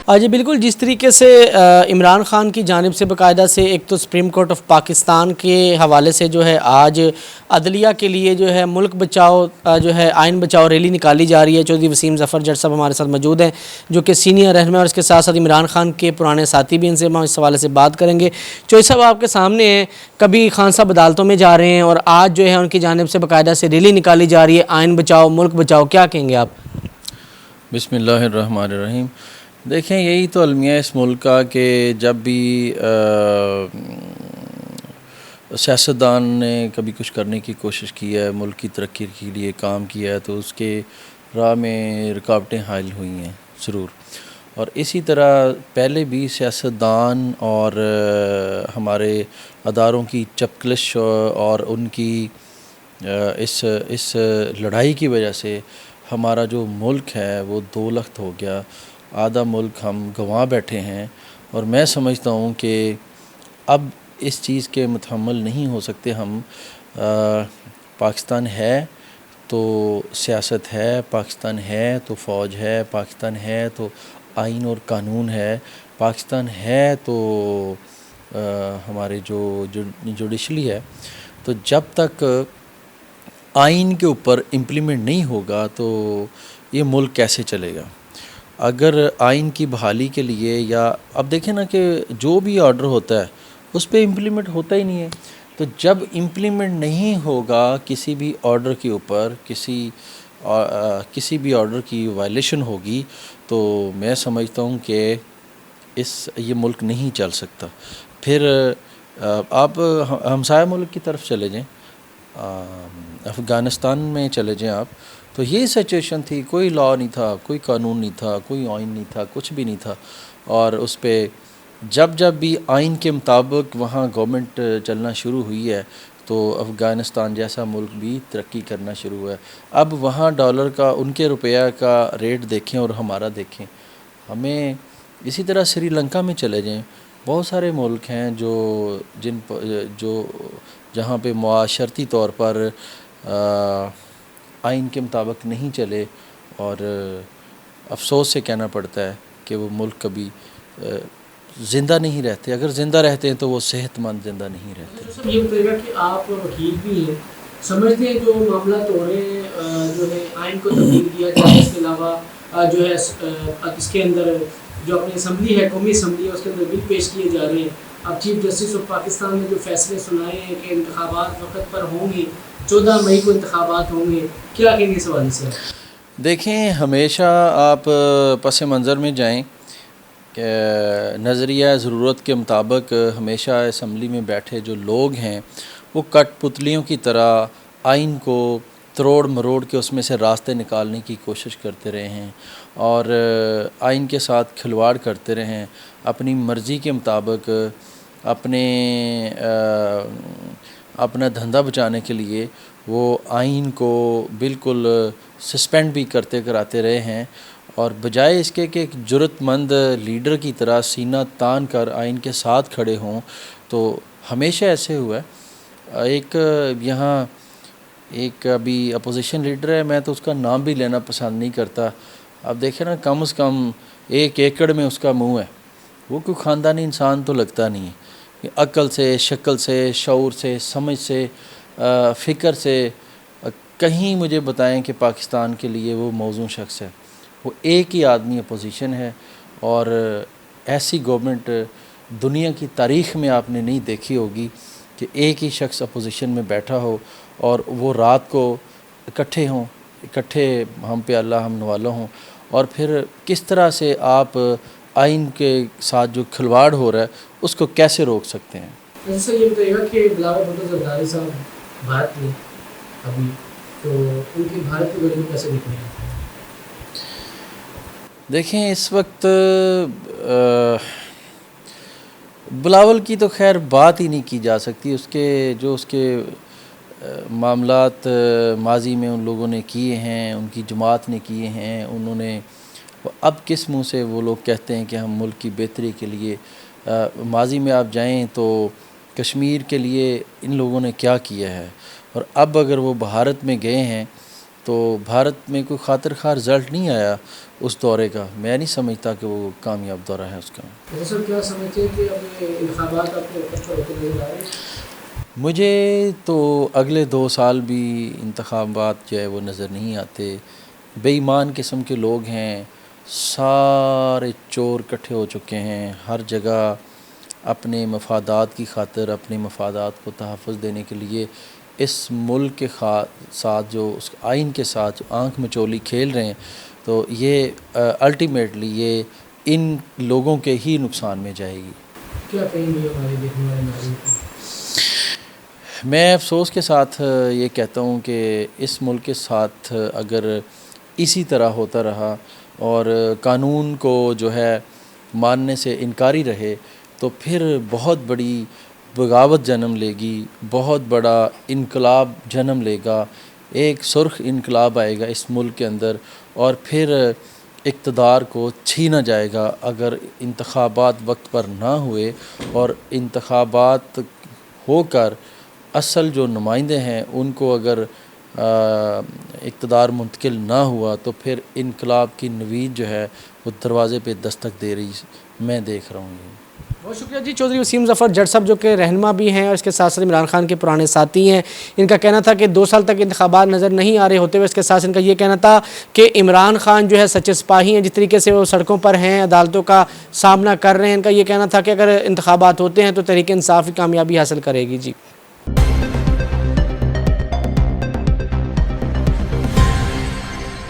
جی بالکل، جس طریقے سے عمران خان کی جانب سے باقاعدہ سے ایک تو سپریم کورٹ آف پاکستان کے حوالے سے جو ہے آج عدلیہ کے لیے جو ہے ملک بچاؤ جو ہے آئین بچاؤ ریلی نکالی جا رہی ہے۔ چودھری وسیم ظفر جٹ صاحب ہمارے ساتھ موجود ہیں جو کہ سینئر رہنما، اور اس کے ساتھ ساتھ عمران خان کے پرانے ساتھی بھی، ان سے ہم اس حوالے سے بات کریں گے۔ چودھری صاحب آپ کے سامنے ہیں، کبھی خان صاحب عدالتوں میں جا رہے ہیں اور آج جو ہے ان کی جانب سے باقاعدہ سے ریلی نکالی جا رہی ہے آئین بچاؤ ملک بچاؤ، کیا کہیں گے آپ؟ بسم اللہ الرحمن الرحیم۔ دیکھیں، یہی تو المیہ اس ملک کا کہ جب بھی سیاستدان نے کبھی کچھ کرنے کی کوشش کی ہے، ملک کی ترقی کے لیے کام کیا ہے، تو اس کے راہ میں رکاوٹیں حائل ہوئی ہیں ضرور۔ اور اسی طرح پہلے بھی سیاستدان اور ہمارے اداروں کی چپکلش اور ان کی اس لڑائی کی وجہ سے ہمارا جو ملک ہے وہ دو لخت ہو گیا، آدھا ملک ہم گنوا بیٹھے ہیں۔ اور میں سمجھتا ہوں کہ اب اس چیز کے متحمل نہیں ہو سکتے ہم۔ پاکستان ہے تو سیاست ہے، پاکستان ہے تو فوج ہے، پاکستان ہے تو آئین اور قانون ہے، پاکستان ہے تو ہمارے جو جوڈیشلی ہے۔ تو جب تک آئین کے اوپر امپلیمنٹ نہیں ہوگا تو یہ ملک کیسے چلے گا؟ اگر آئین کی بحالی کے لیے، یا اب دیکھیں نا کہ جو بھی آرڈر ہوتا ہے اس پہ امپلیمنٹ ہوتا ہی نہیں ہے، تو جب امپلیمنٹ نہیں ہوگا کسی بھی آرڈر کے اوپر، کسی بھی آرڈر کی وائلیشن ہوگی، تو میں سمجھتا ہوں کہ یہ ملک نہیں چل سکتا۔ پھر آپ ہمسایہ ملک کی طرف چلے جائیں، افغانستان میں چلے جائیں آپ، تو یہ سچویشن تھی، کوئی لا نہیں تھا، کوئی قانون نہیں تھا، کوئی آئین نہیں تھا، کچھ بھی نہیں تھا۔ اور اس پہ جب بھی آئین کے مطابق وہاں گورنمنٹ چلنا شروع ہوئی ہے تو افغانستان جیسا ملک بھی ترقی کرنا شروع ہوا ہے۔ اب وہاں ڈالر کا، ان کے روپیہ کا ریٹ دیکھیں اور ہمارا دیکھیں۔ ہمیں اسی طرح سری لنکا میں چلے جائیں، بہت سارے ملک ہیں جہاں پہ معاشرتی طور پر آئین کے مطابق نہیں چلے، اور افسوس سے کہنا پڑتا ہے کہ وہ ملک کبھی زندہ نہیں رہتے۔ اگر زندہ رہتے ہیں تو وہ صحت مند زندہ نہیں رہتے۔ یہ بتائیے گا کہ آپ وکیل بھی ہیں، سمجھتے ہیں جو معاملات ہو رہے ہیں جو ہے آئین کو تبدیل کیا جائے، اس کے علاوہ جو ہے اس کے اندر جو اپنی اسمبلی ہے، قومی اسمبلی ہے، اس کے اندر بل پیش کیے جا رہے ہیں۔ اب چیف جسٹس آف پاکستان نے جو فیصلے سنائے ہیں کہ انتخابات وقت پر ہوں گے، 14 مئی کو انتخابات ہوں گے، کیا کہیں گے اس حوالے سے؟ دیکھیں، ہمیشہ آپ پس منظر میں جائیں کہ نظریہ ضرورت کے مطابق ہمیشہ اسمبلی میں بیٹھے جو لوگ ہیں وہ کٹ پتلیوں کی طرح آئین کو تروڑ مروڑ کے اس میں سے راستے نکالنے کی کوشش کرتے رہے ہیں، اور آئین کے ساتھ کھلواڑ کرتے رہے ہیں، اپنی مرضی کے مطابق اپنا دھندا بچانے کے لیے وہ آئین کو بالکل سسپینڈ بھی کراتے رہے ہیں۔ اور بجائے اس کے کہ ایک جرأت مند لیڈر کی طرح سینہ تان کر آئین کے ساتھ کھڑے ہوں، تو ہمیشہ ایسے ہوا ہے۔ یہاں ایک ابھی اپوزیشن لیڈر ہے، میں تو اس کا نام بھی لینا پسند نہیں کرتا۔ اب دیکھیں نا، کم از کم 1 ایکڑ میں اس کا منہ ہے، وہ کوئی خاندانی انسان تو لگتا نہیں ہے۔ عقل سے، شکل سے، شعور سے، سمجھ سے، فکر سے کہیں مجھے بتائیں کہ پاکستان کے لیے وہ موزوں شخص ہے۔ وہ ایک ہی آدمی اپوزیشن ہے، اور ایسی گورنمنٹ دنیا کی تاریخ میں آپ نے نہیں دیکھی ہوگی کہ ایک ہی شخص اپوزیشن میں بیٹھا ہو اور وہ رات کو اکٹھے ہم پہ اللہ ہم نوالا ہوں، اور پھر کس طرح سے آپ آئین کے ساتھ جو کھلواڑ ہو رہا ہے اس کو کیسے روک سکتے ہیں؟ جیسے یہ بتائیے گا کہ بلاول بھٹو زرداری صاحب بھارت میں ابھی، تو ان کی بھارت کی وجہ کیسے دیکھ رہے ہیں؟ دیکھیں، اس وقت بلاول کی تو خیر بات ہی نہیں کی جا سکتی۔ اس کے معاملات ماضی میں ان لوگوں نے کیے ہیں، ان کی جماعت نے کیے ہیں، انہوں نے اب کس منہ سے وہ لوگ کہتے ہیں کہ ہم ملک کی بہتری کے لیے، ماضی میں آپ جائیں تو کشمیر کے لیے ان لوگوں نے کیا کیا ہے، اور اب اگر وہ بھارت میں گئے ہیں تو بھارت میں کوئی خاطر خواہ رزلٹ نہیں آیا اس دورے کا. میں نہیں سمجھتا کہ وہ کامیاب دورہ ہے اس کا. سر کیا سمجھتے ہیں کہ اب انتخابات اپنے وقت پر ہوتے نظر آ رہے ہیں؟ مجھے تو اگلے 2 سال بھی انتخابات جو ہے وہ نظر نہیں آتے. بے ایمان قسم کے لوگ ہیں, سارے چور اکٹھے ہو چکے ہیں ہر جگہ اپنے مفادات کی خاطر, اپنے مفادات کو تحفظ دینے کے لیے اس ملک کے ساتھ جو اس آئین کے ساتھ آنکھ مچولی کھیل رہے ہیں. تو یہ الٹیمیٹلی یہ ان لوگوں کے ہی نقصان میں جائے گی. کیا کہیں گے ہمارے دیکھنے والے ناظرین کو؟ میں افسوس کے ساتھ یہ کہتا ہوں کہ اس ملک کے ساتھ اگر اسی طرح ہوتا رہا اور قانون کو جو ہے ماننے سے انکاری رہے تو پھر بہت بڑی بغاوت جنم لے گی, بہت بڑا انقلاب جنم لے گا, ایک سرخ انقلاب آئے گا اس ملک کے اندر, اور پھر اقتدار کو چھینا جائے گا اگر انتخابات وقت پر نہ ہوئے. اور انتخابات ہو کر اصل جو نمائندے ہیں ان کو اگر اقتدار منتقل نہ ہوا تو پھر انقلاب کی نوید جو ہے وہ دروازے پہ دستک دے رہی میں دیکھ رہا ہوں. بہت شکریہ جی. چودھری وسیم ظفر جٹ صاحب جو کہ رہنما بھی ہیں اور اس کے ساتھ ساتھ عمران خان کے پرانے ساتھی ہیں, ان کا کہنا تھا کہ 2 سال تک انتخابات نظر نہیں آ رہے ہوتے ہوئے اس کے ساتھ ان کا یہ کہنا تھا کہ عمران خان جو ہے سچے سپاہی ہیں. جس طریقے سے وہ سڑکوں پر ہیں, عدالتوں کا سامنا کر رہے ہیں, ان کا یہ کہنا تھا کہ اگر انتخابات ہوتے ہیں تو تحریک انصاف ہی کامیابی حاصل کرے گی. جی